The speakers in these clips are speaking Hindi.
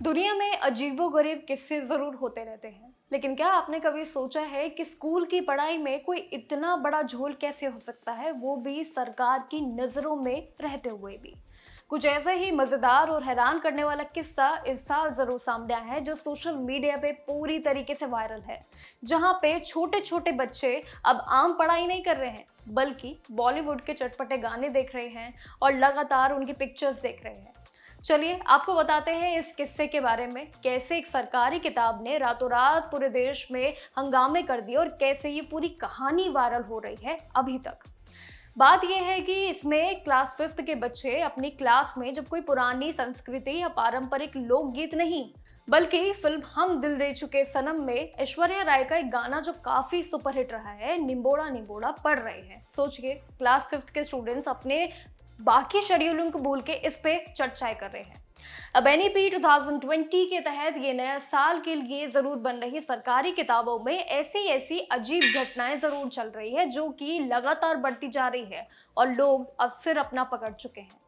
दुनिया में अजीबोगरीब किस्से जरूर होते रहते हैं, लेकिन क्या आपने कभी सोचा है कि स्कूल की पढ़ाई में कोई इतना बड़ा झोल कैसे हो सकता है, वो भी सरकार की नजरों में रहते हुए भी। कुछ ऐसा ही मजेदार और हैरान करने वाला किस्सा इस साल जरूर सामने आया है, जो सोशल मीडिया पे पूरी तरीके से वायरल है। जहां पे छोटे छोटे बच्चे अब आम पढ़ाई नहीं कर रहे हैं, बल्कि बॉलीवुड के चटपटे गाने देख रहे हैं और लगातार उनकी पिक्चर्स देख रहे हैं। चलिए आपको बताते हैं इस किस्से के बारे में, कैसे एक सरकारी किताब ने रातों रात पूरे देश में हंगामे कर दिए और कैसे ये पूरी कहानी वायरल हो रही है अभी तक। बात यह है कि इसमें क्लास 5th के बच्चे अपनी क्लास में जब कोई पुरानी संस्कृति या पारंपरिक लोकगीत नहीं, बल्कि फिल्म हम दिल दे चुके सनम में ऐश्वर्या राय का एक गाना जो काफी सुपरहिट रहा है, निम्बोड़ा निम्बोड़ा पढ़ रहे हैं। सोचिए, क्लास 5th के स्टूडेंट्स अपने बाकी शेड्यूलिंग को भूल के इस पे चर्चाएं कर रहे हैं। अब एनईपी 2020 के तहत ये नया साल के लिए जरूर बन रही सरकारी किताबों में ऐसी ऐसी अजीब घटनाएं जरूर चल रही है, जो कि लगातार बढ़ती जा रही है और लोग अब सिर अपना पकड़ चुके हैं।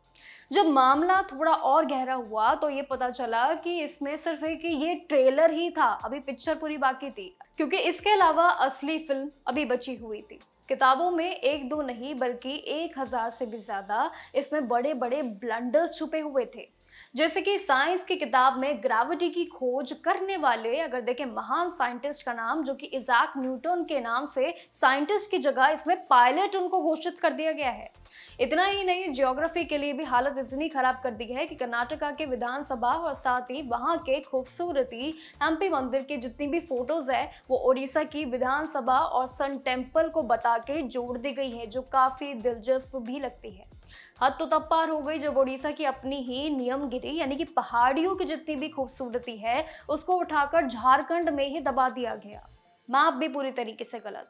जब मामला थोड़ा और गहरा हुआ तो ये पता चला कि इसमें सिर्फ एक ये ट्रेलर ही था, अभी पिक्चर पूरी बाकी थी, क्योंकि इसके अलावा असली फिल्म अभी बची हुई थी। किताबों में एक दो नहीं बल्कि 1000 से भी ज्यादा इसमें बड़े बड़े ब्लंडर्स छुपे हुए थे। जैसे कि साइंस की किताब में ग्रेविटी की खोज करने वाले, अगर देखें, महान साइंटिस्ट का नाम, जो कि इजाक न्यूटन के नाम से साइंटिस्ट की जगह इसमें पायलट उनको घोषित कर दिया गया है। इतना ही नहीं, ज्योग्राफी के लिए भी हालत इतनी खराब कर दी है कि कर्नाटका के विधानसभा और साथ ही वहां के खूबसूरती हम्पी मंदिर की जितनी भी फोटोज है वो उड़ीसा की विधानसभा और सन टेम्पल को बता के जोड़ दी गई है, जो काफी दिलचस्प भी लगती है। हद तो तब पार हो गई जब उड़ीसा की अपनी ही नियमगिरी यानी कि पहाड़ियों की जितनी भी खूबसूरती है उसको उठाकर झारखंड में ही दबा दिया गया। माप भी पूरी तरीके से गलत।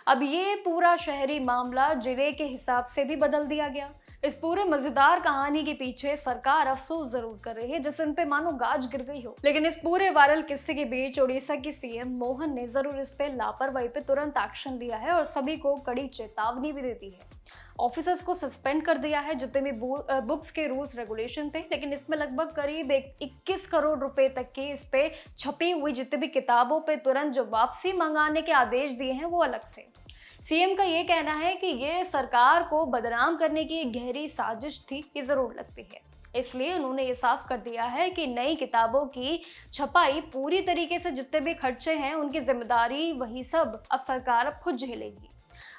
अब ये पूरा शहरी मामला जिले के हिसाब से भी बदल दिया गया। इस पूरे मजेदार कहानी के पीछे सरकार अफसोस जरूर कर रही है, जैसे उन पे मानो गाज गिर गई हो। लेकिन इस पूरे वायरल किस्से के बीच उड़ीसा की सीएम मोहन ने जरूर इस पे लापरवाही पे तुरंत एक्शन लिया है और सभी को कड़ी चेतावनी भी देती है। ऑफिसर्स को सस्पेंड कर दिया है, जितने भी बुक्स के रूल्स रेगुलेशन थे, लेकिन इसमें लगभग करीब 21 करोड़ रुपए तक की इस पे छपी हुई जितने भी किताबों पे तुरंत जो वापसी मंगाने के आदेश दिए हैं वो अलग से। सीएम का ये कहना है कि ये सरकार को बदनाम करने की एक गहरी साजिश थी, ये जरूर लगती है। इसलिए उन्होंने ये साफ कर दिया है कि नई किताबों की छपाई पूरी तरीके से जितने भी खर्चे हैं उनकी जिम्मेदारी वही सब अब सरकार अब खुद झेलेगी।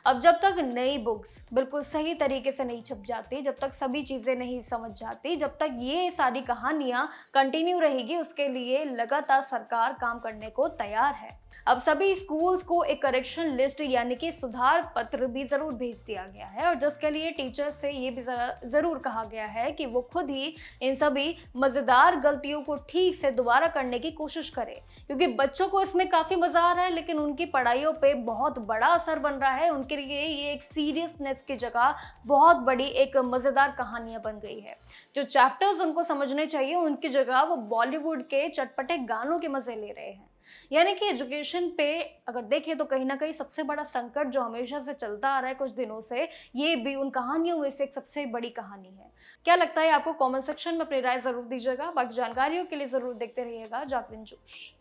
अब जब तक नई बुक्स बिल्कुल सही तरीके से नहीं छप जाती, जब तक सभी चीजें नहीं समझ जाती, जब तक ये सारी कहानियां कंटिन्यू रहेगी, उसके लिए लगातार सरकार काम करने को तैयार है। अब सभी स्कूल्स को एक करेक्शन लिस्ट यानी कि सुधार पत्र भी जरूर भेज दिया गया है और जिसके लिए टीचर्स से ये भी जरूर कहा गया है कि वो खुद ही इन सभी मजेदार गलतियों को ठीक से दोबारा करने की कोशिश करें, क्योंकि बच्चों को इसमें काफी मजा आ रहा है लेकिन उनकी पढ़ाइयों पे बहुत बड़ा असर बन रहा है। उनके लिए ये एक सीरियसनेस की जगह बहुत बड़ी एक मजेदार कहानियां बन गई है। जो चैप्टर्स उनको समझने चाहिए उनकी जगह वो बॉलीवुड के चटपटे गानों के मजे ले रहे हैं। यानी कि एजुकेशन पे अगर देखें तो कहीं ना कहीं सबसे बड़ा संकट जो हमेशा से चलता आ रहा है कुछ दिनों से, ये भी उन कहानियों में से एक सबसे बड़ी कहानी है। क्या लगता है आपको? कमेंट सेक्शन में अपनी राय जरूर दीजिएगा। बाकी जानकारियों के लिए जरूर देखते रहिएगा जागरण जोश।